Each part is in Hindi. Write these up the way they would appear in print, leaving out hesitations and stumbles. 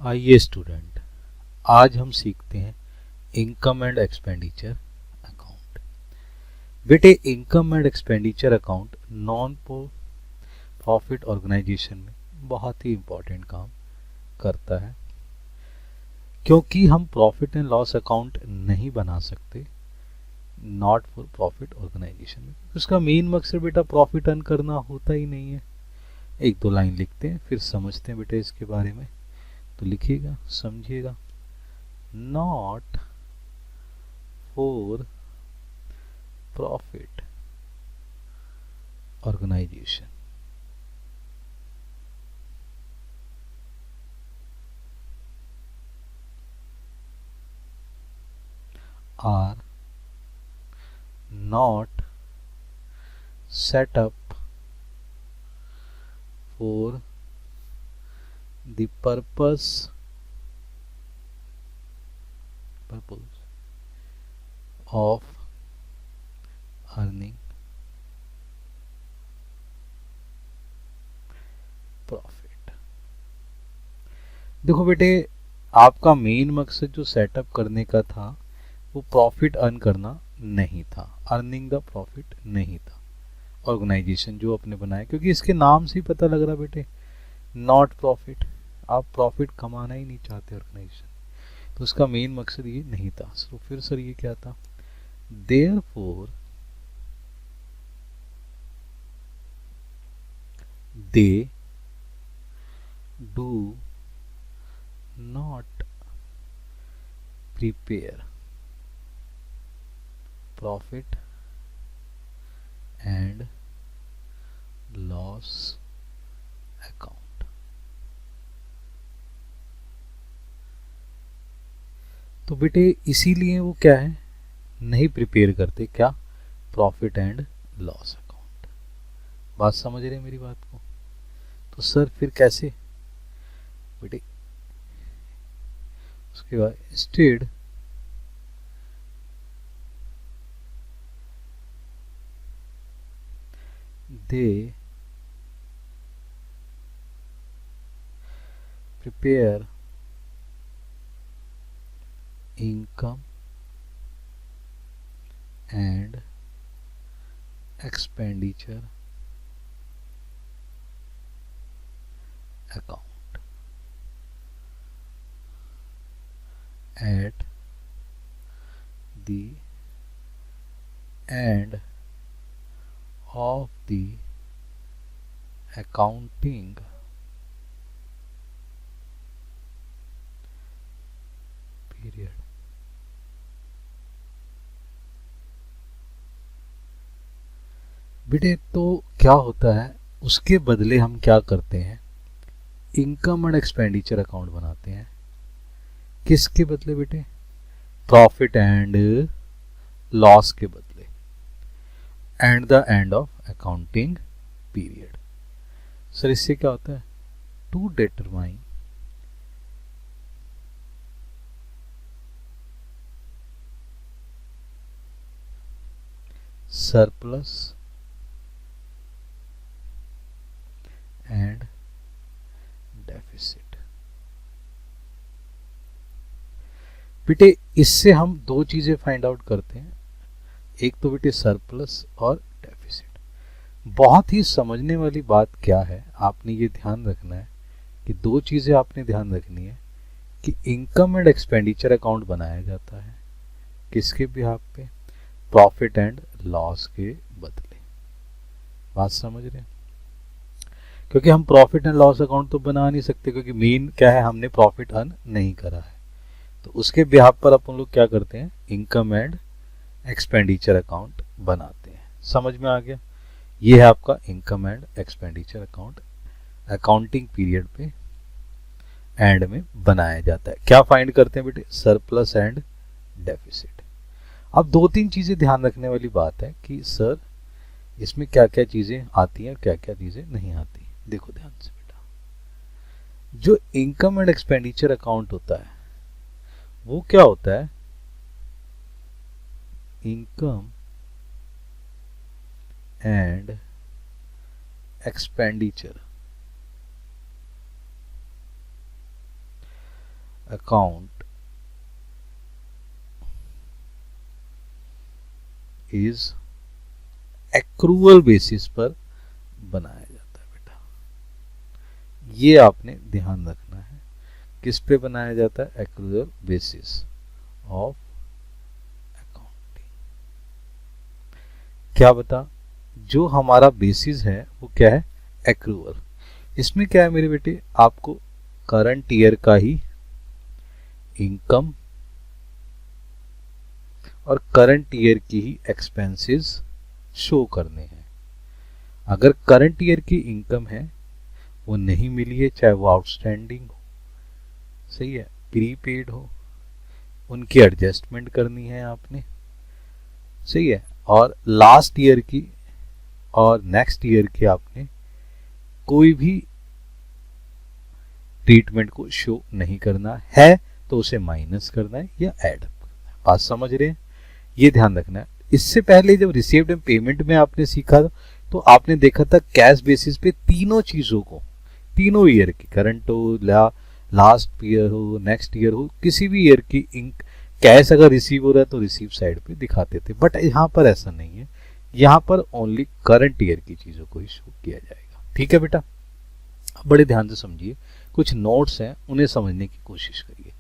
आइए स्टूडेंट, आज हम सीखते हैं इनकम एंड एक्सपेंडिचर अकाउंट। बेटे, income and expenditure account non profit organisation में बहुत ही इम्पोर्टेंट काम करता है, क्योंकि हम प्रॉफिट एंड लॉस अकाउंट नहीं बना सकते नॉट फॉर प्रॉफिट ऑर्गेनाइजेशन में। उसका मेन मकसद बेटा प्रॉफिट अर्न करना होता ही नहीं है। एक दो लाइन लिखते हैं, फिर समझते हैं बेटा इसके बारे में। तो लिखिएगा, समझिएगा। Not for profit organization are not set up for the purpose of earning profit. देखो बेटे, आपका मेन मकसद जो सेटअप करने का था वो प्रॉफिट अर्न करना नहीं था, अर्निंग द प्रॉफिट नहीं था। ऑर्गेनाइजेशन जो आपने बनाया, क्योंकि इसके नाम से ही पता लग रहा बेटे नॉट प्रॉफिट, आप प्रॉफिट कमाना ही नहीं चाहते ऑर्गेनाइजेशन, तो उसका मेन मकसद ये नहीं था। तो फिर सर ये क्या था? Therefore they do not prepare profit and loss account। तो बेटे इसीलिए वो क्या है, नहीं प्रिपेयर करते, क्या? Profit and loss account. बात समझ रहे हैं मेरी बात को? तो सर फिर कैसे बेटे? उसके बाद instead they prepare income and expenditure account at the end of the accounting period। बेटे तो क्या होता है, उसके बदले हम क्या करते हैं, इनकम एंड एक्सपेंडिचर अकाउंट बनाते हैं। किसके बदले बेटे? प्रॉफिट एंड लॉस के बदले, and the end of accounting period. Sir इससे क्या होता है? To determine surplus and deficit। बेटे इससे हम दो चीजें फाइंड आउट करते हैं, एक तो बेटे सरप्लस और डेफिसिट। बहुत ही समझने वाली बात क्या है, आपने ये ध्यान रखना है कि दो चीजें आपने ध्यान रखनी है कि इनकम एंड एक्सपेंडिचर अकाउंट बनाया जाता है किसके बिहाफ पे? प्रॉफिट एंड लॉस के बदले। बात समझ रहे हैं? क्योंकि हम प्रॉफिट एंड लॉस अकाउंट तो बना नहीं सकते, क्योंकि मेन क्या है, हमने प्रॉफिट अर्न नहीं करा है। तो उसके बिहाफ पर अपन लोग क्या करते हैं, इनकम एंड एक्सपेंडिचर अकाउंट बनाते हैं। समझ में आ गया? ये है आपका income and expenditure account, accounting period पे एंड में बनाया जाता है। क्या फाइंड करते हैं बेटे? Surplus and deficit. अब दो तीन चीजें ध्यान रखने वाली बात है कि सर इसमें क्या क्या चीजें आती हैं और क्या क्या चीजें नहीं आती। देखो ध्यान से बेटा, जो इनकम एंड एक्सपेंडिचर अकाउंट होता है वो क्या होता है? Income and expenditure account is accrual basis पर बनाया जाता है बेटा। ये आपने ध्यान रखना है, किस पे बनाया जाता है? Accrual basis of accounting. क्या बता, जो हमारा बेसिस है वो क्या है? एक्रूअल। इसमें क्या है मेरे बेटे? आपको करंट ईयर का ही इनकम और करंट ईयर की ही एक्सपेंसेस शो करने हैं। अगर करंट ईयर की इनकम है वो नहीं मिली है, चाहे वो आउटस्टैंडिंग हो, सही है, प्रीपेड हो, उनकी एडजस्टमेंट करनी है आपने, सही है, और लास्ट ईयर की और नेक्स्ट ईयर की आपने कोई भी ट्रीटमेंट को शो नहीं करना है, तो उसे माइनस करना है या ऐड करना है। बात समझ रहे हैं? ये ध्यान रखना है। इससे पहले जब रिसीव्ड एंड पेमेंट में आपने सीखा तो आपने देखा था कैश बेसिस पे तीनों चीजों को, तीनों ईयर की, करंट हो, लास्ट ईयर हो, नेक्स्ट ईयर हो, किसी भी ईयर की कैश अगर रिसीव हो रहा है तो रिसीव साइड पे दिखाते थे। बट यहाँ पर ऐसा नहीं है, यहाँ पर ओनली करंट ईयर की चीजों को ही शो किया जाएगा। ठीक है बेटा, बड़े ध्यान से समझिए, कुछ नोट्स हैं उन्हें समझने की कोशिश करिए।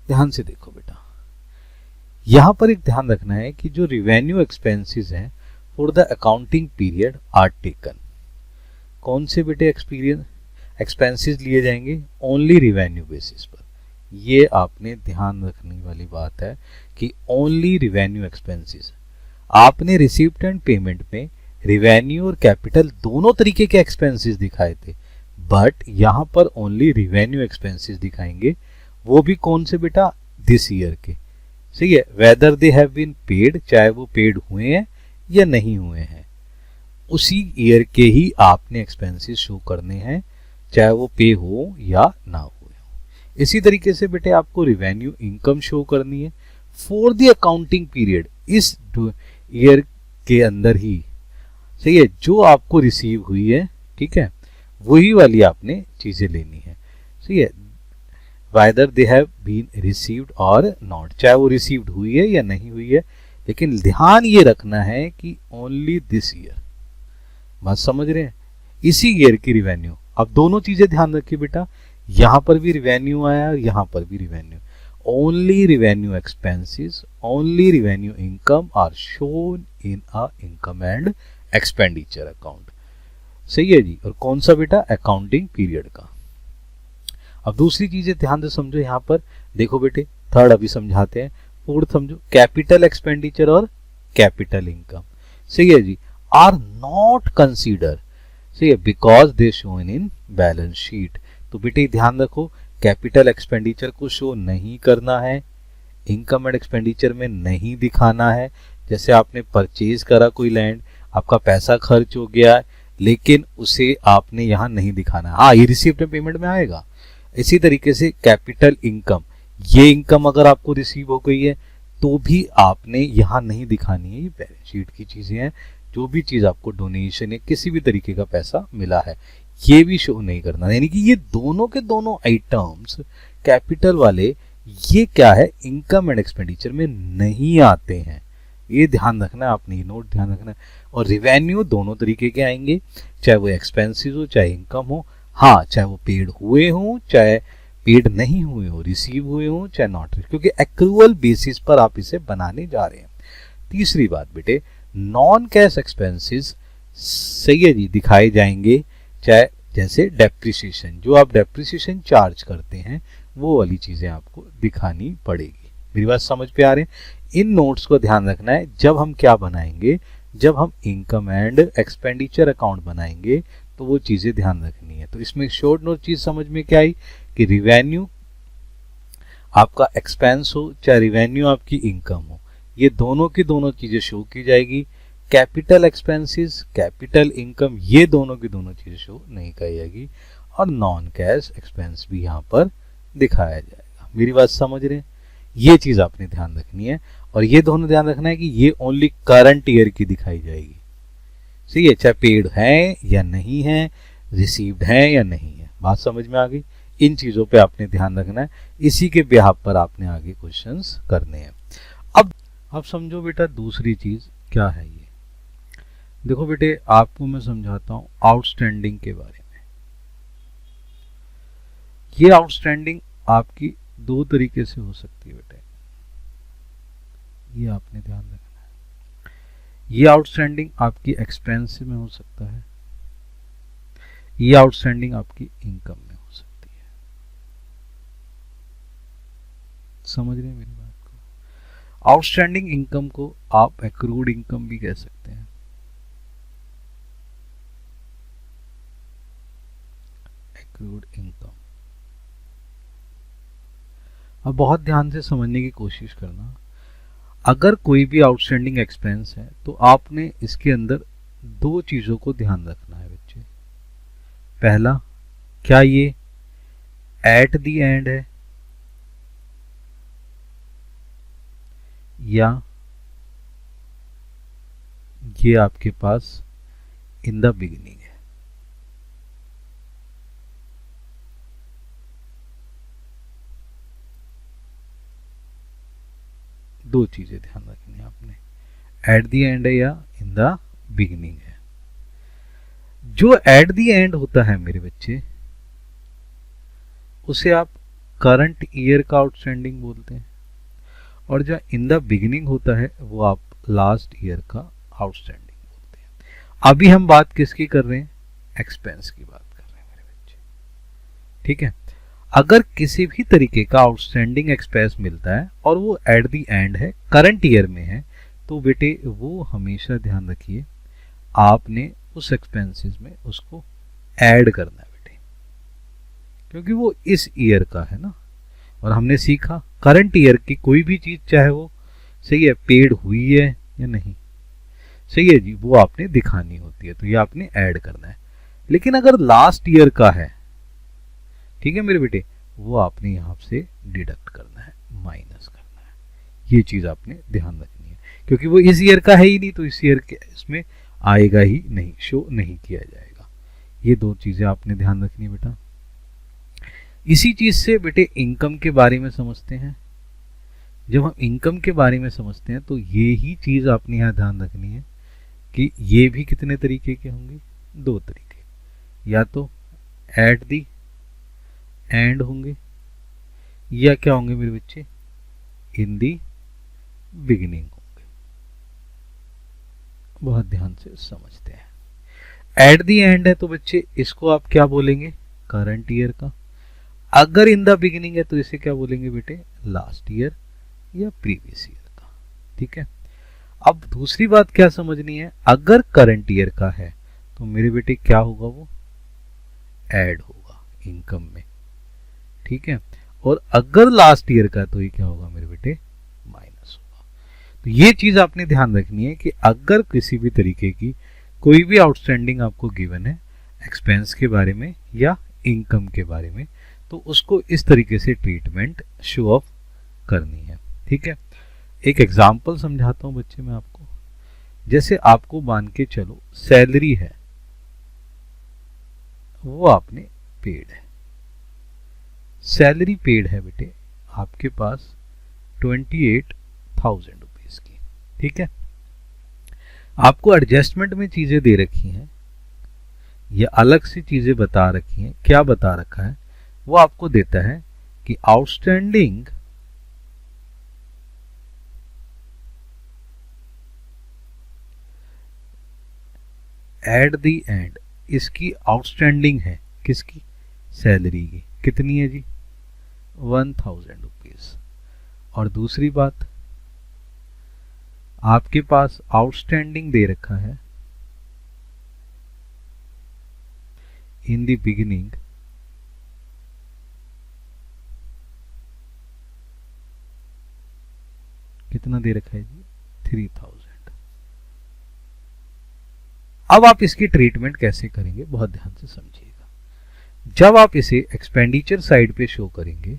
ध्यान से देखो बेटा, यहां पर एक ध्यान रखना है कि जो रिवेन्यू एक्सपेंसेस हैं for the accounting period are taken. कौन से बेटे एक्सपेंसेस लिए जाएंगे? ओनली रिवेन्यू बेसिस पर। ये आपने ध्यान रखने वाली बात है कि ओनली रिवेन्यू एक्सपेंसेस। आपने रिसीव्ड एंड पेमेंट में रिवेन्यू और कैपिटल दोनों तरीके के एक्सपेंसेस दिखाए थे, बट यहां पर ओनली रिवेन्यू एक्सपेंसेस दिखाएंगे। वो भी कौन से बेटा? दिस ईयर के, सही है, whether they have been paid, चाहे वो पेड हुए हैं या नहीं हुए हैं, उसी ईयर के ही आपने एक्सपेंसेस शो करने हैं, चाहे वो पे हो या ना हुए हो। इसी तरीके से बेटे आपको रिवेन्यू इनकम शो करनी है फॉर द अकाउंटिंग पीरियड, इस ईयर के अंदर ही, सही है, जो आपको रिसीव हुई है, ठीक है, वही वाली आपने चीजें लेनी है, सही है, whether they have been received or not, चाहे वो रिसीव्ड हुई है या नहीं हुई है, लेकिन ध्यान ये रखना है कि ओनली दिस ईयर। बात समझ रहे हैं? इसी ईयर की रिवेन्यू। अब दोनों चीजें ध्यान रखिए बेटा, यहां पर भी रिवेन्यू आया और यहां पर भी revenue. Only revenue expenses, only revenue income are shown in a income and expenditure account. सही है जी। और कौन सा बेटा? अकाउंटिंग पीरियड का। अब दूसरी चीजें ध्यान से समझो, यहां पर देखो बेटे, थर्ड अभी समझाते हैं, फोर्थ समझो, कैपिटल एक्सपेंडिचर और कैपिटल इनकम, सही है जी, आर नॉट कंसीडर, सही है, because they shown in balance sheet. तो बेटे ध्यान रखो, कैपिटल एक्सपेंडिचर को शो नहीं करना है, इनकम एंड एक्सपेंडिचर में नहीं दिखाना है। जैसे आपने परचेज करा कोई लैंड, आपका पैसा खर्च हो गया, लेकिन उसे आपने यहां नहीं दिखाना है, हाँ ये रिसीव्ड पेमेंट में आएगा। इसी तरीके से कैपिटल इनकम, ये इनकम अगर आपको रिसीव हो गई है तो भी आपने यहां नहीं दिखानी है, ये बैलेंस शीट की चीजें हैं। जो भी चीज आपको डोनेशन या किसी भी तरीके का पैसा मिला है, ये भी शो नहीं करना, यानी कि ये दोनों के दोनों आइटम्स कैपिटल वाले, ये क्या है, इनकम एंड एक्सपेंडिचर में नहीं आते हैं। ये ध्यान रखना है आपने, ये नोट ध्यान रखना है। और रिवेन्यू दोनों तरीके के आएंगे, चाहे वो एक्सपेंसिव हो चाहे इनकम हो, हाँ चाहे वो पेड हुए हों चाहे पेड नहीं हुए हो, रिसीव हुए हो चाहे नॉट, क्योंकि एक्रूअल बेसिस पर आप इसे बनाने जा रहे हैं। तीसरी बात बेटे, नॉन कैश एक्सपेंसेस, सही है जी, दिखाए जाएंगे, चाहे जैसे डेप्रिसिएशन, जो आप डेप्रिसिएशन चार्ज करते हैं वो वाली चीजें आपको दिखानी पड़ेगी। मेरी बात समझ पे आ रहे हैं? इन नोट्स को ध्यान रखना है, जब हम क्या बनाएंगे, जब हम इनकम एंड एक्सपेंडिचर अकाउंट बनाएंगे तो वो चीजें ध्यान रखनी है। तो इसमें शॉर्ट नोट चीज समझ में क्या आई कि रिवेन्यू आपका एक्सपेंस हो चाहे रिवेन्यू आपकी इनकम हो, ये दोनों की दोनों चीजें शो की जाएगी। कैपिटल एक्सपेंसेस, कैपिटल इनकम, ये दोनों की दोनों चीजें शो नहीं की जाएगी, और नॉन कैश एक्सपेंस भी यहाँ पर दिखाया जाएगा। मेरी बात समझ रहे हैं? ये चीज आपने ध्यान रखनी है, और ये दोनों ध्यान रखना है कि ये ओनली करंट ईयर की दिखाई जाएगी, सही है, चाहे पेड है या नहीं है, रिसीव्ड है या नहीं है। बात समझ में आ गई? इन चीजों पे आपने ध्यान रखना है, इसी के बिहाफ पर आपने आगे क्वेश्चंस करने हैं। अब समझो बेटा दूसरी चीज क्या है ये। देखो बेटे आपको मैं समझाता हूं आउटस्टैंडिंग के बारे में। ये आउटस्टैंडिंग आपकी दो तरीके से हो सकती है बेटे, ये आपने ध्यान रखना है। ये आउटस्टैंडिंग आपकी एक्सपेंस में हो सकता है, ये आउटस्टैंडिंग आपकी इनकम में हो सकती है। समझ रहे हैं मेरी बात को? आउटस्टैंडिंग इनकम को आप एक्रूड इनकम भी कह सकते हैं। Accrued income. अब बहुत ध्यान से समझने की कोशिश करना, अगर कोई भी आउटस्टैंडिंग एक्सपेंस है तो आपने इसके अंदर दो चीजों को ध्यान रखना है बच्चे। पहला, क्या ये एट द एंड है या ये आपके पास इन द बिगिनिंग है। दो चीजें ध्यान रखनी है आपने, एट द एंड है या इन द बिगिनिंग है। जो एट द एंड होता है मेरे बच्चे, उसे आप करंट ईयर का आउटस्टैंडिंग बोलते हैं, और जो इन द बिगिनिंग होता है वो आप लास्ट ईयर का आउटस्टैंडिंग बोलते हैं। अभी हम बात किसकी कर रहे हैं? एक्सपेंस की बात कर रहे हैं मेरे बच्चे, ठीक है। अगर किसी भी तरीके का आउटस्टैंडिंग एक्सपेंस मिलता है और वो एट द एंड है, करंट ईयर में है, तो बेटे वो हमेशा ध्यान रखिए आपने उस एक्सपेंसेस में उसको ऐड करना है बेटे, क्योंकि वो इस ईयर का है ना। और हमने सीखा करंट ईयर की कोई भी चीज, चाहे वो सही है पेड हुई है या नहीं, सही है जी, वो आपने दिखानी होती है, तो ये आपने ऐड करना है। लेकिन अगर लास्ट ईयर का है, ठीक है मेरे बेटे, वो आपने यहां से डिडक्ट करना है, माइनस करना है। ये चीज आपने ध्यान रखनी है, क्योंकि वो इस ईयर का है ही नहीं, तो इस ईयर के इसमें आएगा ही नहीं, शो नहीं किया जाएगा। ये दो चीजें आपने ध्यान रखनी है बेटा। इसी चीज से बेटे इनकम के बारे में समझते हैं। जब हम इनकम के बारे में समझते हैं तो ये ही चीज आपने यहां ध्यान रखनी है कि ये भी कितने तरीके के होंगे? दो तरीके, या तो एट दी एंड होंगे या क्या होंगे मेरे बच्चे? इन दी बिगिनिंग होंगे। बहुत ध्यान से समझते हैं। एट दी एंड है तो बच्चे इसको आप क्या बोलेंगे? करंट ईयर का। अगर इन द बिगिनिंग है तो इसे क्या बोलेंगे बेटे? लास्ट ईयर या प्रीवियस ईयर का, ठीक है। अब दूसरी बात क्या समझनी है, अगर करंट ईयर का है तो मेरे बेटे क्या होगा? वो ऐड होगा इनकम में, ठीक है। और अगर लास्ट ईयर का तो ये क्या होगा मेरे बेटे? माइनस होगा। तो ये चीज आपने ध्यान रखनी है कि अगर किसी भी तरीके की कोई भी आउटस्टैंडिंग आपको गिवन है एक्सपेंस के बारे में या इनकम के बारे में, तो उसको इस तरीके से ट्रीटमेंट शो ऑफ करनी है, ठीक है। एक एग्जांपल समझाता हूं बच्चे मैं आपको। जैसे आपको मान के चलो सैलरी है, वो आपने पेड है, सैलरी पेड है बेटे आपके पास 28,000 रुपीज की, ठीक है। आपको एडजस्टमेंट में चीजें दे रखी हैं या अलग से चीजें बता रखी हैं। क्या बता रखा है? वो आपको देता है कि आउटस्टैंडिंग एट द एंड, इसकी आउटस्टैंडिंग है किसकी? सैलरी की। कितनी है जी? 1,000 रुपीज। और दूसरी बात, आपके पास आउटस्टैंडिंग दे रखा है इन द बिगिनिंग कितना दे रखा है जी? 3,000। अब आप इसकी ट्रीटमेंट कैसे करेंगे? बहुत ध्यान से समझिएगा। जब आप इसे एक्सपेंडिचर साइड पे शो करेंगे,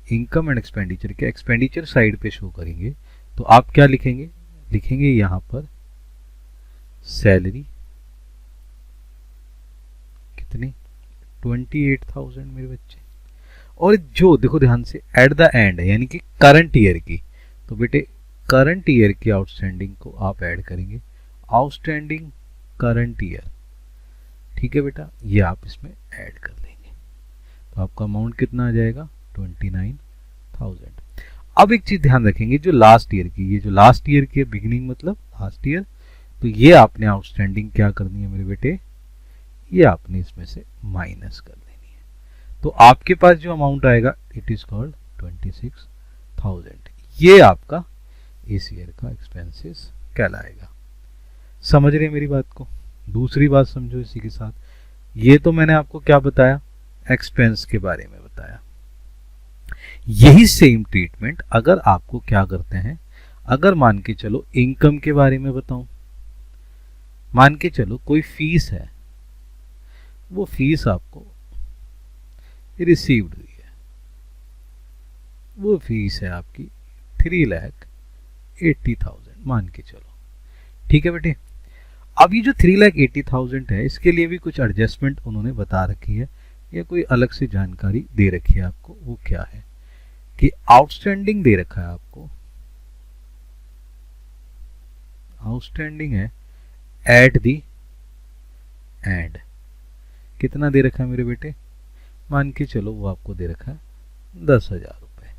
इनकम एंड एक्सपेंडिचर के एक्सपेंडिचर साइड पे शो करेंगे, तो आप क्या लिखेंगे? लिखेंगे यहां पर सैलरी कितनी? 28,000 मेरे बच्चे। और जो देखो ध्यान से एट द एंड है यानी कि करंट ईयर की, तो बेटे करंट ईयर की आउटस्टैंडिंग को आप ऐड करेंगे, आउटस्टैंडिंग करंट ईयर, ठीक है बेटा, ये आप इसमें ऐड कर देंगे तो आपका अमाउंट कितना आ जाएगा 29,000। अब एक चीज ध्यान रखेंगे, जो लास्ट ईयर की, ये जो लास्ट ईयर की बिगिनिंग मतलब लास्ट ईयर, तो ये आपने आउटस्टैंडिंग क्या करनी है मेरे बेटे, ये आपने इसमें से माइनस कर देनी है। तो आपके पास जो अमाउंट आएगा इट इज कॉल्ड 26,000। ये आपका इस ईयर का एक्सपेंसेस कहलाएगा। समझ रहे हैं मेरी बात को? दूसरी बात समझो इसी के साथ, ये तो मैंने आपको क्या बताया, एक्सपेंस के बारे में बताया। यही सेम ट्रीटमेंट अगर आपको क्या करते हैं, अगर मान के चलो इनकम के बारे में बताऊं, मान के चलो कोई फीस है, वो फीस आपको रिसीव्ड हुई है, वो फीस है आपकी 3,80,000 मान के चलो, ठीक है बेटे। अब ये जो 3,80,000 है इसके लिए भी कुछ एडजस्टमेंट उन्होंने बता रखी है या कोई अलग से जानकारी दे रखी है आपको, वो क्या है कि आउटस्टैंडिंग दे रखा है आपको, आउटस्टैंडिंग है एट दी एंड, कितना दे रखा है मेरे बेटे, मान के चलो वो आपको दे रखा है 10,000 रुपए।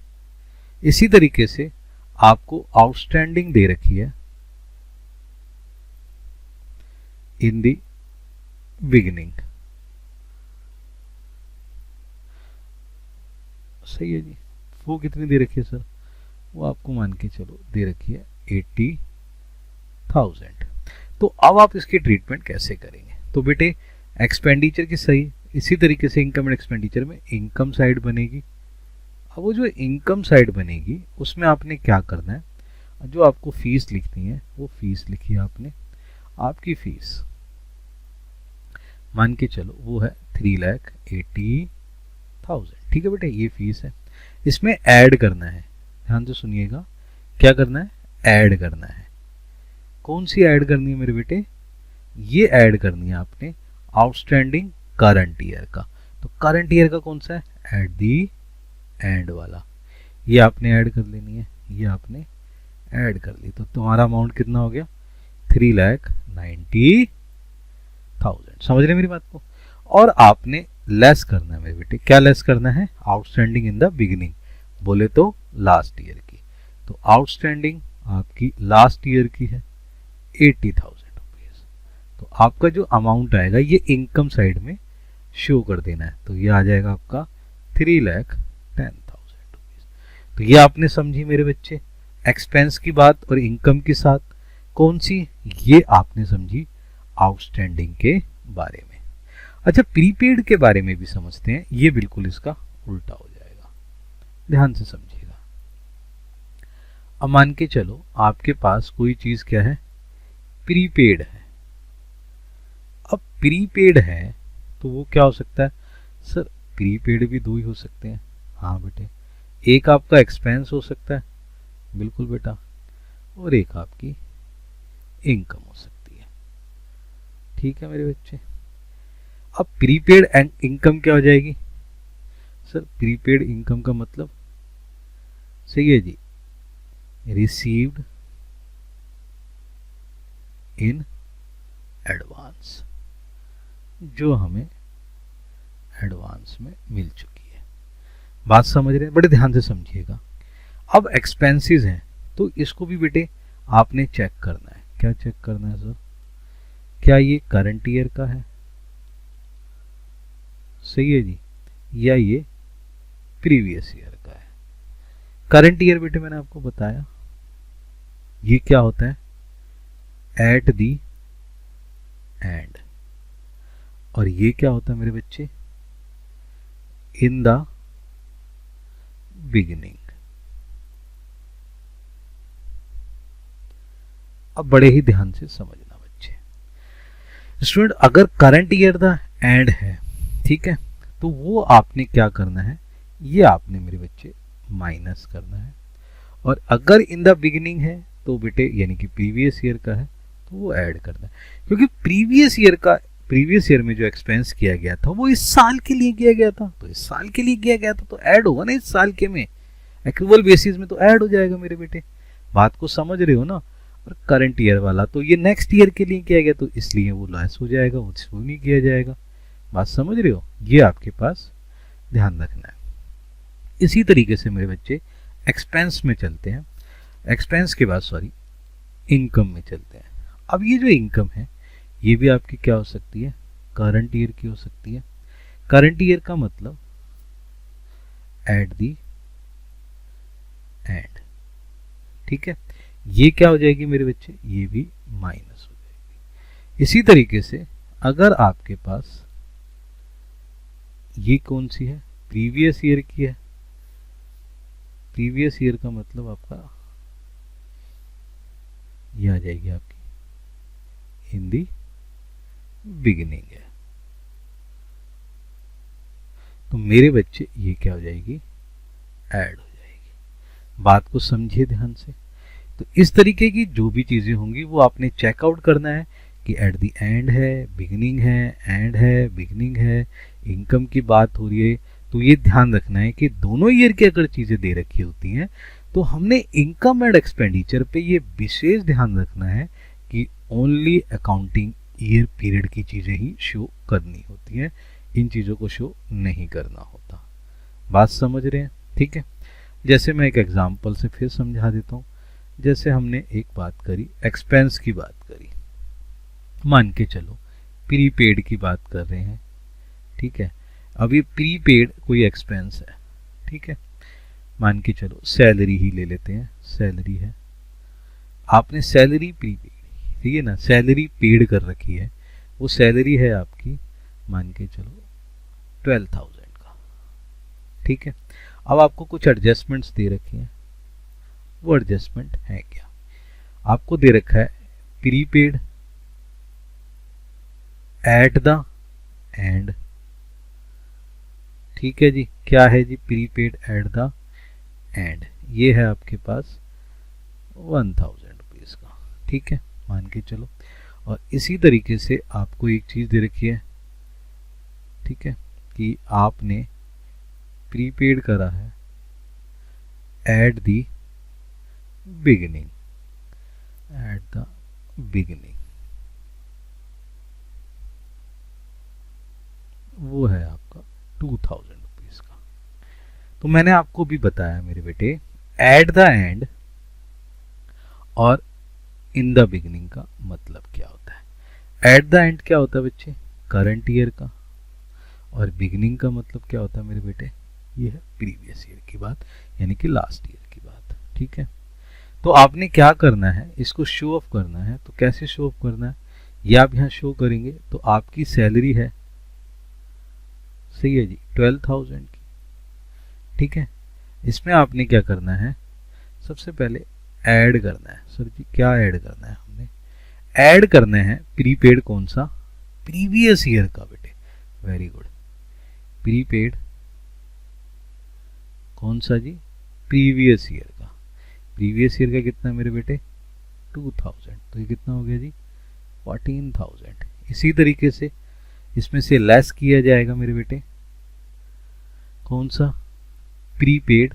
इसी तरीके से आपको आउटस्टैंडिंग दे रखी है इन दी बिगिनिंग, सही है जी। वो कितनी दे रखी है सर, वो आपको मान के चलो दे रखी है 80,000। तो अब आप इसकी ट्रीटमेंट कैसे करेंगे, तो बेटे एक्सपेंडिचर की सही इसी तरीके से इनकम एंड एक्सपेंडिचर में इनकम साइड बनेगी। अब वो जो इनकम साइड बनेगी उसमें आपने क्या करना है, जो आपको फीस लिखनी है वो फीस लिखी है आपने, आपकी फीस मान के चलो वो है 3,80,000, ठीक है बेटे, ये फीस है। इसमें ऐड करना है, ध्यान से सुनिएगा, क्या करना है, ऐड करना है। कौन सी ऐड करनी है मेरे बेटे, ये ऐड करनी है आपने आउटस्टैंडिंग करंट ईयर का। तो करंट ईयर का कौन सा है, एट दी एंड वाला, ये आपने ऐड कर लेनी है, ये आपने ऐड कर ली। तो तुम्हारा अमाउंट कितना हो गया 3,90,000। समझ रहे मेरी बात को? और आपने लेस करना है मेरे बेटे, क्या लेस करना है, आउटस्टैंडिंग इन द बिगिनिंग, बोले तो लास्ट ईयर की। तो आउटस्टैंडिंग आपकी लास्ट ईयर की है 80,000 रुपीज। तो आपका जो अमाउंट आएगा ये इनकम साइड में शो कर देना है, तो ये आ जाएगा आपका 3,10,000 रुपीज। तो ये आपने समझी मेरे बच्चे एक्सपेंस की बात, और इनकम के साथ कौन सी, ये आपने समझी आउटस्टैंडिंग के बारे में। अच्छा, प्रीपेड के बारे में भी समझते हैं, ये बिल्कुल इसका उल्टा हो जाएगा, ध्यान से समझिएगा। अब मान के चलो आपके पास कोई चीज क्या है, प्रीपेड है। अब प्रीपेड है तो वो क्या हो सकता है सर, प्रीपेड भी दो ही हो सकते हैं। हाँ बेटे, एक आपका एक्सपेंस हो सकता है, बिल्कुल बेटा, और एक आपकी इनकम हो सकती है, ठीक है मेरे बच्चे। अब प्रीपेड एंड इनकम क्या हो जाएगी सर, प्रीपेड इनकम का मतलब सही है जी, रिसीव्ड इन एडवांस, जो हमें एडवांस में मिल चुकी है। बात समझ रहे हैं, बड़े ध्यान से समझिएगा। अब एक्सपेंसेस हैं तो इसको भी बेटे आपने चेक करना है। क्या चेक करना है सर, क्या ये करंट ईयर का है, सही है जी, या ये प्रीवियस ईयर का है। करंट ईयर बेटे मैंने आपको बताया ये क्या होता है, एट दी एंड, और ये क्या होता है मेरे बच्चे, इन द बिगिनिंग। अब बड़े ही ध्यान से समझना बच्चे, स्टूडेंट अगर करंट ईयर द एंड है, ठीक है, तो वो आपने क्या करना है, ये आपने मेरे बच्चे माइनस करना है। और अगर इन द बिगिनिंग है तो बेटे यानी कि प्रीवियस ईयर का है तो वो ऐड करना है, क्योंकि प्रीवियस ईयर का प्रीवियस ईयर में जो एक्सपेंस किया गया था वो इस साल के लिए किया गया था, तो इस साल के लिए किया गया था तो ऐड होगा ना इस साल के में, एक्रूवल बेसिस में तो ऐड हो जाएगा मेरे बेटे। बात को समझ रहे हो ना। और करंट ईयर वाला तो ये नेक्स्ट ईयर के लिए किया गया तो इसलिए वो लेस हो जाएगा, उसको नहीं किया जाएगा। बात समझ रहे हो, ये आपके पास ध्यान रखना है। इसी तरीके से मेरे बच्चे एक्सपेंस में चलते हैं, एक्सपेंस के बाद सॉरी इनकम में चलते हैं। अब ये जो इनकम है ये भी आपकी क्या हो सकती है, करंट ईयर की हो सकती है। करंट ईयर का मतलब एट दी एंड, ठीक है। ये क्या हो जाएगी मेरे बच्चे, ये भी माइनस हो जाएगी। इसी तरीके से अगर आपके पास ये कौन सी है, प्रीवियस ईयर की है, प्रीवियस ईयर का मतलब आपका ये आ जाएगी आपकी इन दी बिगिनिंग है, तो मेरे बच्चे ये क्या हो जाएगी, ऐड हो जाएगी। बात को समझिए ध्यान से। तो इस तरीके की जो भी चीजें होंगी वो आपने चेकआउट करना है कि एट द एंड है, बिगिनिंग है, एंड है, बिगिनिंग है, इनकम की बात हो रही है। तो ये ध्यान रखना है कि दोनों ईयर की अगर चीजें दे रखी होती हैं तो हमने इनकम एंड एक्सपेंडिचर पे ये विशेष ध्यान रखना है कि ओनली अकाउंटिंग ईयर पीरियड की चीजें ही शो करनी होती हैं, इन चीजों को शो नहीं करना होता। बात समझ रहे हैं, ठीक है। जैसे मैं एक एग्जांपल से फिर समझा देता हूँ। जैसे हमने एक बात करी, एक्सपेंस की बात करी, मान के चलो प्रीपेड की बात कर रहे हैं, ठीक है। अभी प्रीपेड कोई एक्सपेंस है, ठीक है। मान के चलो सैलरी ही ले लेते हैं, सैलरी है, आपने सैलरी प्रीपेड, ठीक है ना, सैलरी पेड कर रखी है, वो सैलरी है आपकी मान के चलो 12,000 का, ठीक है। अब आपको कुछ एडजस्टमेंट्स दे रखे हैं, वो एडजस्टमेंट है क्या, आपको दे रखा है प्रीपेड एट द एंड, ठीक है जी। क्या है जी, प्रीपेड एट द एंड, ये है आपके पास 1,000 रुपीज का, ठीक है, मान के चलो। और इसी तरीके से आपको एक चीज दे रखी है, ठीक है, कि आपने प्रीपेड करा है at the beginning, at the beginning, वो है आपका 2,000 रुपीज का। तो मैंने आपको भी बताया मेरे बेटे, एट द एंड और इन द बिगिनिंग का मतलब क्या होता है। एट द एंड क्या होता है बच्चे, करंट ईयर का, और बिगिनिंग का मतलब क्या होता है मेरे बेटे, ये है प्रीवियस ईयर की बात, यानी कि लास्ट ईयर की बात, ठीक है। तो आपने क्या करना है, इसको शो ऑफ करना है। तो कैसे शो ऑफ करना है, ये आप यहाँ शो करेंगे तो आपकी सैलरी है, सही है जी, 12,000 की, ठीक है। इसमें आपने क्या करना है, सबसे पहले ऐड करना है। सर जी क्या ऐड करना है, हमने ऐड करना है प्रीपेड कौन सा, प्रीवियस ईयर का बेटे, वेरी गुड। प्रीपेड कौन सा जी, प्रीवियस ईयर का। प्रीवियस ईयर का कितना मेरे बेटे, 2,000, तो ये कितना हो गया जी, 14,000। इसी तरीके से इसमें से लेस किया जाएगा मेरे बेटे, कौन सा, प्रीपेड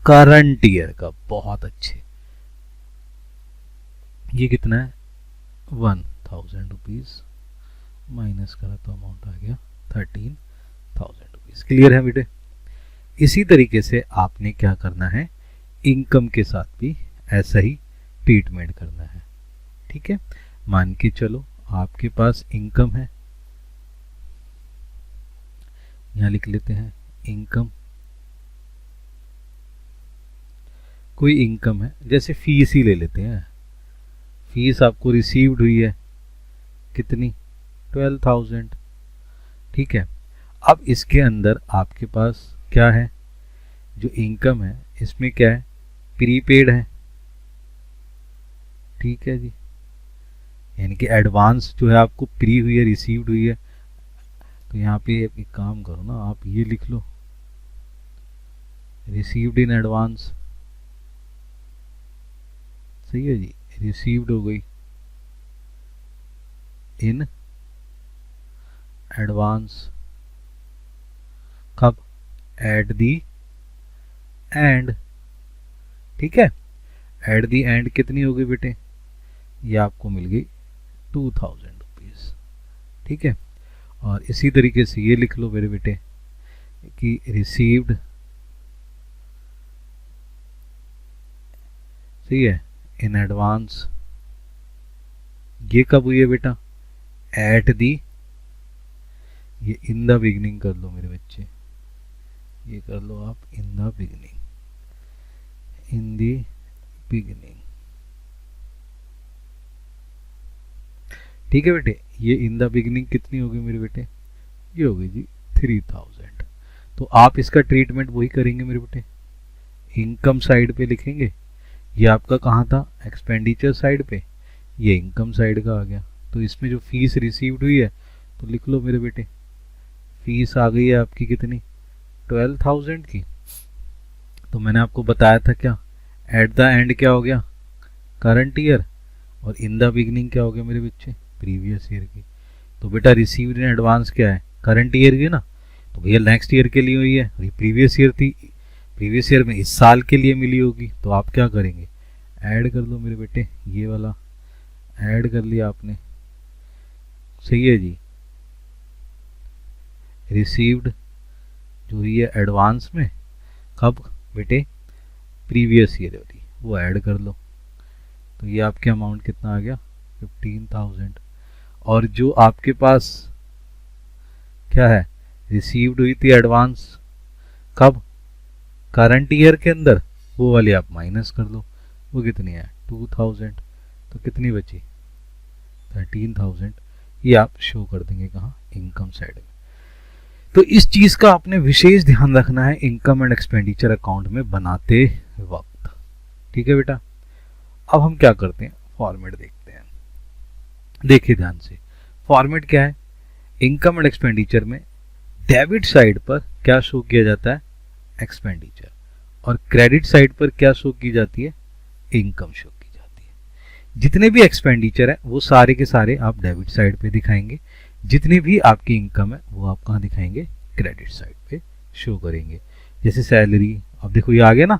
करंट ईयर का, बहुत अच्छे। ये कितना है, 1,000 रुपीज, माइनस करा तो अमाउंट आ गया 13,000 रुपीज। क्लियर है बेटे। इसी तरीके से आपने क्या करना है, इनकम के साथ भी ऐसा ही ट्रीटमेंट करना है, ठीक है। मान के चलो आपके पास इनकम है, यहां लिख लेते हैं इनकम, कोई इनकम है, जैसे फीस ही ले लेते हैं, फीस आपको रिसीव्ड हुई है कितनी, 12,000, ठीक है। अब इसके अंदर आपके पास क्या है, जो इनकम है इसमें क्या है, प्रीपेड है, ठीक है जी, यानी कि एडवांस जो है आपको प्री हुई है, रिसीव्ड हुई है। तो यहाँ पे एक काम करो ना, आप ये लिख लो रिसीव्ड इन एडवांस, सही है जी, रिसीव्ड हो गई, इन एडवांस, कब, एट दी एंड, ठीक है। एट दी एंड कितनी होगी बेटे, ये आपको मिल गई 2000 रुपीज, ठीक है। और इसी तरीके से ये लिख लो मेरे बेटे कि रिसीव्ड, सही है, इन एडवांस, ये कब हुई है बेटा, एट दी, ये इन द बिगनिंग कर लो मेरे बच्चे, ये कर लो आप in the beginning, in the beginning, ठीक है बेटे। ये इन द बिगनिंग कितनी होगी मेरे बेटे, ये होगी जी 3000। तो आप इसका ट्रीटमेंट वही करेंगे मेरे बेटे, इनकम साइड पे लिखेंगे। ये आपका कहाँ था, एक्सपेंडिचर साइड पे, ये इनकम साइड का आ गया। तो इसमें जो फीस रिसीव्ड हुई है तो लिख लो मेरे बेटे, फीस आ गई है आपकी कितनी, 12,000 की। तो मैंने आपको बताया था क्या, एट द एंड क्या हो गया, करंट ईयर, और इन द बिगनिंग क्या हो गया मेरे बच्चे, प्रीवियस ईयर की। तो बेटा रिसीव्ड इन एडवांस क्या है, करंट ईयर की ना, तो भैया नेक्स्ट ईयर के लिए हुई है, और ये प्रीवियस ईयर थी, प्रीवियस ईयर में इस साल के लिए मिली होगी। तो आप क्या करेंगे, ऐड कर लो मेरे बेटे, ये वाला ऐड कर लिया आपने, सही है जी। रिसीव्ड जो हुई है एडवांस में, कब बेटे, प्रीवियस ईयर वाली, वो ऐड कर लो। तो ये आपके अमाउंट कितना आ गया, 15,000। और जो आपके पास क्या है, रिसीव्ड हुई थी एडवांस, कब, करंट ईयर के अंदर, वो वाली आप माइनस कर लो, वो कितनी है, 2000। तो कितनी बची, 13,000। ये आप शो कर देंगे कहाँ, इनकम साइड में। तो इस चीज का आपने विशेष ध्यान रखना है इनकम एंड एक्सपेंडिचर अकाउंट में बनाते वक्त, ठीक है बेटा। अब हम क्या करते हैं, फॉर्मेट देखते हैं। देखिए ध्यान से, फॉर्मेट क्या है, इनकम एंड एक्सपेंडिचर में डेबिट साइड पर क्या शो किया जाता है, एक्सपेंडिचर, और क्रेडिट साइड पर क्या शो की जाती है, इनकम शो की जाती है। जितने भी एक्सपेंडिचर है वो सारे के सारे आप डेबिट साइड पे दिखाएंगे, जितनी भी आपकी इनकम है वो आप कहाँ दिखाएंगे, क्रेडिट साइड पे शो करेंगे। जैसे सैलरी, अब देखो ये आ गया ना,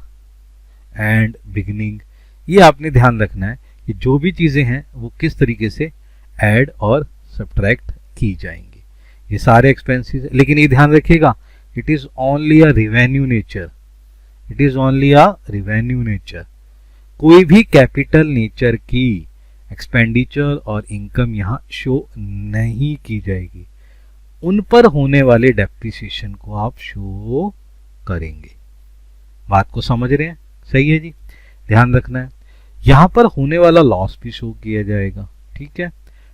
एंड बिगनिंग, ये आपने ध्यान रखना है कि जो भी चीजें हैं वो किस तरीके से ऐड और सब्ट्रैक्ट की जाएंगी। ये सारे एक्सपेंसेस, लेकिन ये ध्यान रखिएगा, it is only a revenue nature, it is only a revenue nature. कोई भी कैपिटल नेचर की एक्सपेंडिचर और इनकम यहाँ शो नहीं की जाएगी, उन पर होने वाले डेप्रिसिएशन को आप शो करेंगे। बात को समझ रहे हैं, सही है जी, ध्यान रखना है। यहाँ पर होने वाला लॉस भी शो किया जाएगा, ठीक है,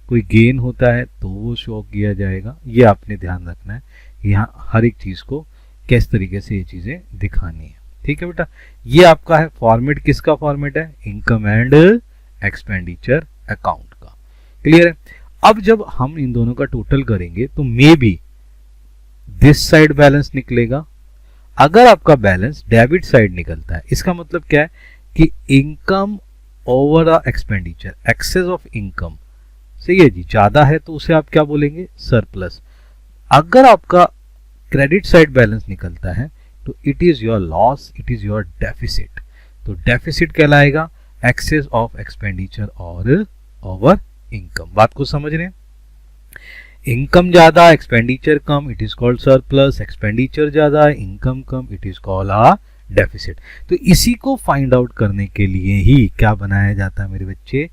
कोई गेन होता है तो वो शो किया जाएगा। ये आपने ध्यान रखना है, यहाँ हर एक चीज को किस तरीके से ये चीजें दिखानी है, ठीक है बेटा। ये आपका है फॉर्मेट, किसका फॉर्मेट है, इनकम एंड एक्सपेंडिचर अकाउंट का, क्लियर है। अब जब हम इन दोनों का टोटल करेंगे तो may be this side balance निकलेगा। अगर आपका बैलेंस डेबिट साइड निकलता है, इसका मतलब क्या है कि income over a expenditure, excess of income, सही है जी, ज्यादा है तो उसे आप क्या बोलेंगे, सरप्लस। अगर आपका क्रेडिट साइड बैलेंस निकलता है तो it is your loss, it is your deficit. तो डेफिसिट कहलाएगा एक्सेस ऑफ एक्सपेंडिचर और ओवर इनकम। बात को समझ रहे हैं, इनकम ज्यादा एक्सपेंडिचर कम, it is called surplus, expenditure ज्यादा इनकम कम, it is called a deficit. तो इसी को फाइंड आउट करने के लिए ही क्या बनाया जाता है मेरे बच्चे,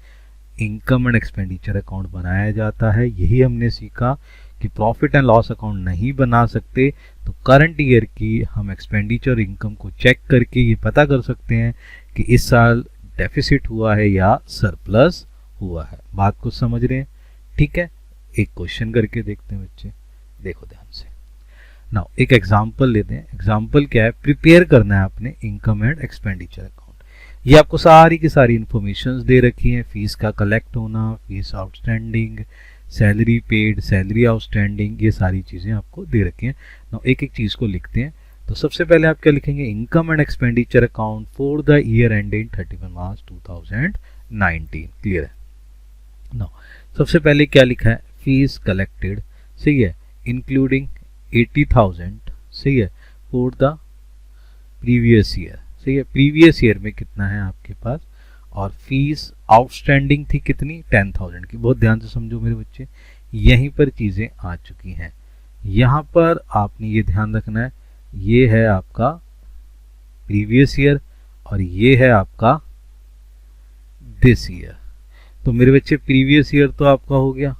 इनकम एंड एक्सपेंडिचर अकाउंट बनाया जाता है। यही हमने सीखा कि प्रॉफिट एंड लॉस अकाउंट नहीं बना सकते, तो करंट ईयर की हम एक्सपेंडिचर इनकम को चेक करके ये पता कर सकते हैं कि इस साल डेफिसिट हुआ है या सरप्लस हुआ है। बात को समझ रहे हैं, ठीक है। एक क्वेश्चन करके देखते हैं बच्चे, देखो ध्यान से। नाउ एक एग्जांपल लेते हैं। एग्जांपल क्या है, प्रिपेयर करना है आपने इनकम एंड एक्सपेंडिचर अकाउंट। ये आपको सारी की सारी इंफॉर्मेशन दे रखी है, फीस का कलेक्ट होना, fees outstanding, salary paid, salary outstanding, ये सारी चीजें आपको दे रखी हैं। नाउ एक एक चीज को लिखते हैं। तो सबसे पहले आप क्या लिखेंगे, income and expenditure account for the year ending 31 March 2019, clear है। नाउ सबसे पहले क्या लिखा है, फीस कलेक्टेड, सही है, इंक्लूडिंग 80,000, सही है, फॉर द प्रीवियस ईयर, सही है, प्रीवियस ईयर में कितना है आपके पास, और फीस आउटस्टैंडिंग थी कितनी, 10,000 की। बहुत ध्यान से समझो मेरे बच्चे, यहीं पर चीजें आ चुकी हैं। यहाँ पर आपने ये ध्यान रखना है, ये है आपका प्रीवियस ईयर और ये है आपका दिस ईयर। तो मेरे बच्चे प्रीवियस ईयर तो आपका हो गया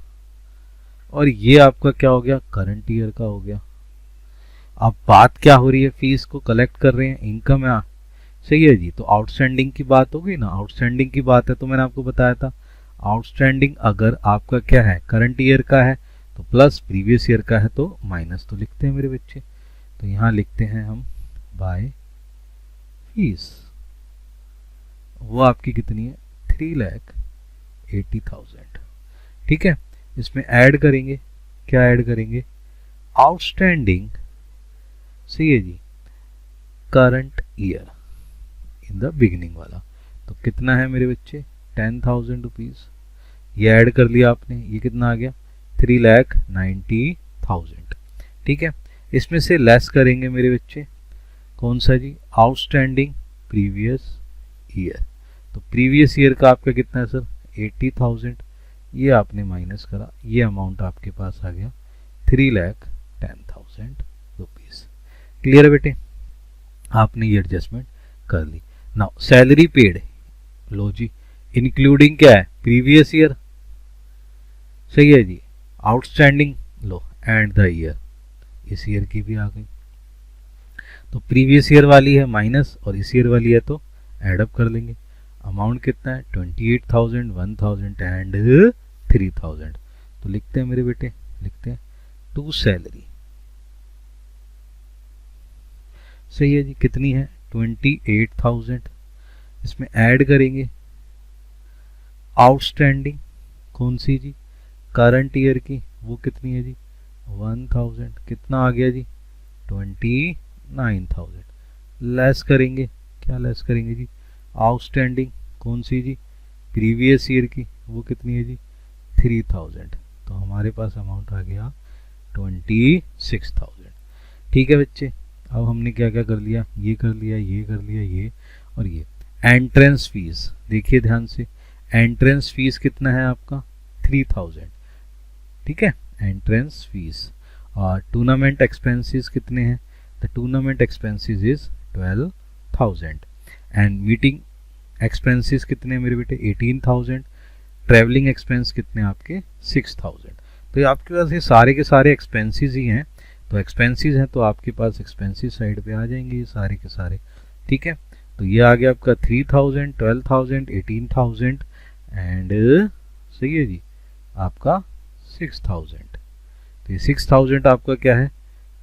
और ये आपका क्या हो गया, करंट ईयर का हो गया। अब बात क्या हो रही है, फीस को कलेक्ट कर रहे हैं, इनकम है, सही है जी। तो आउटस्टैंडिंग की बात होगी ना, आउटस्टैंडिंग की बात है तो मैंने आपको बताया था आउटस्टैंडिंग अगर आपका क्या है, करंट ईयर का है तो प्लस, प्रीवियस ईयर का है तो माइनस। तो लिखते हैं मेरे बच्चे, तो यहाँ लिखते हैं हम बाय फीस, वो आपकी कितनी है, 3,80,000, ठीक है। इसमें ऐड करेंगे, क्या ऐड करेंगे, आउटस्टैंडिंग, सही है जी, current year in the beginning वाला। तो कितना है मेरे बच्चे, 10,000 रुपीज, ये ऐड कर लिया आपने, ये कितना आ गया, 3,90,000, ठीक है। इसमें से लेस करेंगे मेरे बच्चे, कौन सा जी, आउटस्टैंडिंग प्रीवियस ईयर। तो प्रीवियस ईयर का आपका कितना है सर, 80,000, ये आपने माइनस करा, ये अमाउंट आपके पास आ गया 3,10,000 रुपीज। क्लियर है बेटे, आपने ये एडजस्टमेंट कर ली। नाउ सैलरी पेड, लो जी, इंक्लूडिंग क्या है, प्रीवियस ईयर, सही है जी, आउटस्टैंडिंग लो एंड द ईयर, इस ईयर की भी आ गई। तो प्रीवियस ईयर वाली है माइनस और इस ईयर वाली है तो एडअप कर लेंगे। अमाउंट कितना है, 28,000, 1,000 एंड 3,000। तो लिखते हैं मेरे बेटे, लिखते हैं टू सैलरी, सही है जी, कितनी है, 28,000। इसमें ऐड करेंगे आउटस्टैंडिंग, कौन सी जी, करंट ईयर की, वो कितनी है जी, 1,000, कितना आ गया जी, 29,000। लेस करेंगे, क्या लेस करेंगे जी, आउटस्टैंडिंग, कौन सी जी, प्रीवियस ईयर की, वो कितनी है जी, 3,000। तो हमारे पास अमाउंट आ गया 26,000, ठीक है बच्चे। अब हमने क्या क्या कर लिया, ये कर लिया, ये कर लिया, ये और ये। एंट्रेंस फीस देखिए ध्यान से, एंट्रेंस फीस कितना है आपका, 3,000, ठीक है, एंट्रेंस फीस। और टूर्नामेंट एक्सपेंसेस कितने हैं, the tournament expenses is 12,000 and meeting expenses कितने मेरे बेटे, 18,000। ट्रैवलिंग एक्सपेंस कितने आपके, 6,000। तो ये आपके पास ये सारे के सारे एक्सपेंसेस ही हैं, तो एक्सपेंसेस हैं तो आपके पास एक्सपेंसेस साइड पे आ जाएंगे ये सारे के सारे, ठीक है। तो ये आ गया आपका 3,000, 12,000, 18,000 एंड सही है जी आपका 6,000। तो ये 6,000 आपका क्या है,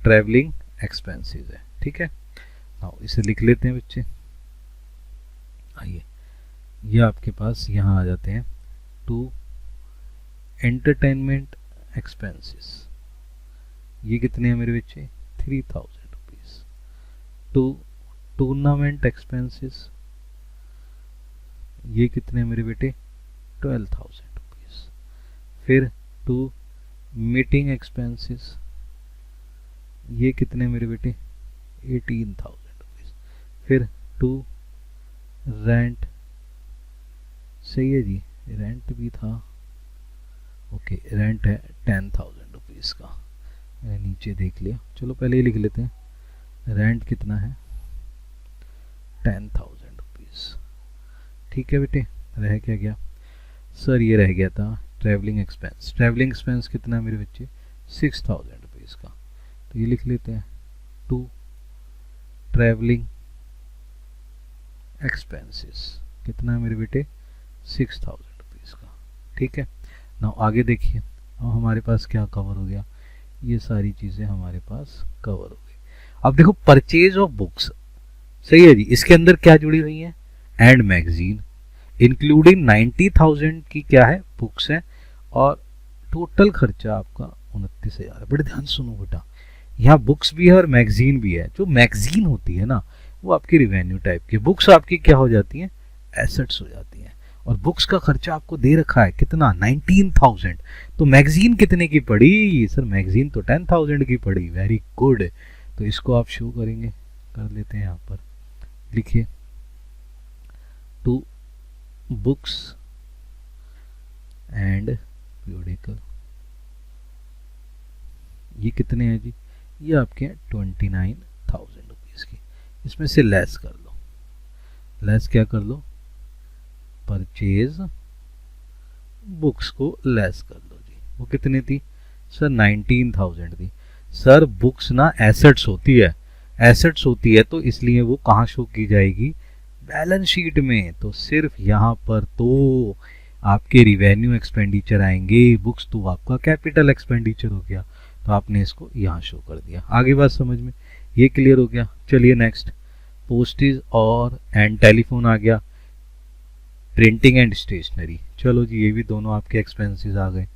ट्रैवलिंग एक्सपेंसेस है, ठीक है। नाउ इसे लिख लेते हैं बच्चे, आइए ये आपके पास यहाँ आ जाते हैं टू एंटरटेनमेंट एक्सपेंसेस, ये कितने हैं मेरे बच्चे, 3,000 रुपीज। टू टूर्नामेंट एक्सपेंसेस, ये कितने मेरे बेटे, 12,000 रुपीज। फिर टू मीटिंग एक्सपेंसेस, ये कितने मेरे बेटे, 18,000 रुपीज। फिर टू रेंट, सही है जी, रेंट भी था, ओके, रेंट है 10,000 रुपीज का, मैंने नीचे देख लिया, चलो पहले ही लिख लेते हैं, रेंट कितना है, 10,000 रुपीज, ठीक है बेटे। रह क्या गया सर, ये रह गया था ट्रैवलिंग एक्सपेंस। ट्रैवलिंग एक्सपेंस कितना है मेरे बच्चे, 6,000 रुपीज का, तो ये लिख लेते हैं टू ट्रैवलिंग एक्सपेंसेस, कितना है मेरे बेटे, 6,000 रुपीज का, ठीक है ना। आगे देखिए, अब हमारे पास क्या कवर हो गया, ये सारी चीजें हमारे पास कवर हो गई। अब देखो परचेज ऑफ बुक्स, सही है जी, इसके अंदर क्या जुड़ी हुई है, एंड मैगजीन, इंक्लूडिंग 90,000 की क्या है, बुक्स है, और टोटल खर्चा आपका 29,000 है। बड़े ध्यान सुनो बेटा, यहाँ बुक्स भी है और मैगजीन भी है। जो मैगजीन होती है ना वो आपकी रिवेन्यू टाइप की, बुक्स आपकी क्या हो जाती हैं, एसेट्स हो जाती हैं, और बुक्स का खर्चा आपको दे रखा है कितना 19,000। तो मैगजीन कितने की पड़ी सर? मैगजीन तो 10,000 की पड़ी। Very good. तो इसको आप शो करेंगे, कर लेते हैं यहाँ पर, लिखिए टू बुक्स एंड पीरियोडिकल, ये कितने हैं जी? ये आपके हैं 29,000 रुपीज़ की। इसमें से लेस कर लो, लेस क्या कर लो? परचेज बुक्स को लेस कर लो जी। वो कितनी थी सर? 19,000 थी। सर बुक्स ना एसेट्स होती है, एसेट्स होती है, तो इसलिए वो कहाँ शो की जाएगी? बैलेंस शीट में। तो सिर्फ यहाँ पर तो आपके रिवेन्यू एक्सपेंडिचर आएंगे, बुक्स तो आपका कैपिटल एक्सपेंडिचर हो गया, तो आपने इसको यहाँ शो कर दिया। आगे बात समझ में? ये क्लियर हो गया। चलिए नेक्स्ट, पोस्टेज और एंड टेलीफोन आ गया, प्रिंटिंग एंड स्टेशनरी। चलो जी, ये भी दोनों आपके एक्सपेंसेस आ गए।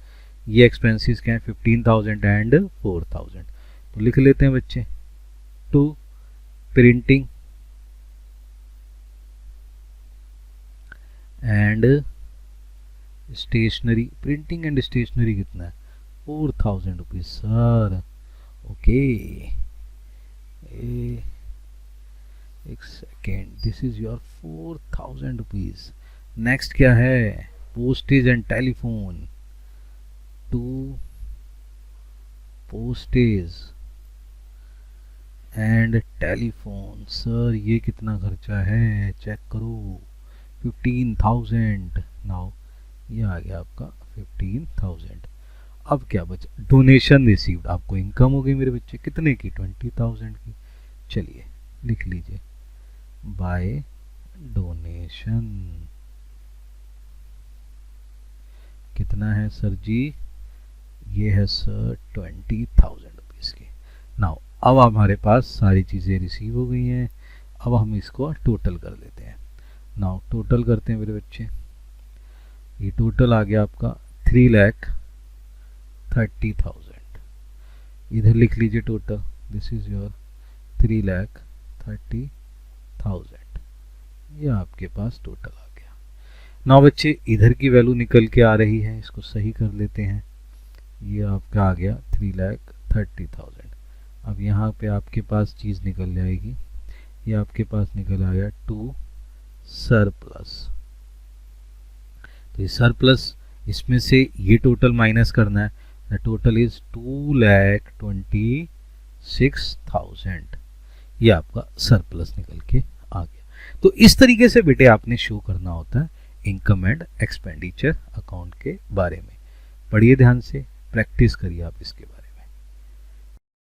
ये एक्सपेंसेस क्या है? 15,000 एंड 4,000। तो लिख लेते हैं बच्चे, to printing and stationery. Printing and stationery कितना है? 4,000 रुपीज सर। ओके, एक second, this is your 4,000 rupees. Next क्या है? Postage and telephone, to postage and telephone. Sir ये कितना खर्चा है? चेक करो, 15,000। नाउ ये आ गया आपका 15,000। अब क्या बचा? डोनेशन रिसीव्ड, आपको इनकम हो गई मेरे बच्चे, कितने की? 20,000 की। चलिए लिख लीजिए, बाय डोनेशन कितना है सर जी? ये है सर 20,000 रुपीज़ की। नाउ अब हमारे पास सारी चीज़ें रिसीव हो गई हैं, अब हम इसको टोटल कर लेते हैं। नाउ टोटल करते हैं मेरे बच्चे। ये टोटल आ गया आपका 3,30,000। इधर लिख लीजिए टोटल, दिस इज योर 3,30,000। ये आपके पास टोटल आ गया। नाउ बच्चे इधर की वैल्यू निकल के आ रही है, इसको सही कर लेते हैं। ये आपका आ गया 3,30,000। अब यहाँ पे आपके पास चीज़ निकल जाएगी, ये आपके पास निकल आया टू सरप्लस। तो ये सरप्लस, इसमें से ये टोटल माइनस करना है। The total is 2,26,000। ये आपका सरप्लस निकल के आ गया। तो इस तरीके से बेटे आपने शो करना होता है इनकम एंड एक्सपेंडिचर अकाउंट के बारे में। पढ़िए ध्यान से, प्रैक्टिस करिए आप इसके बारे में।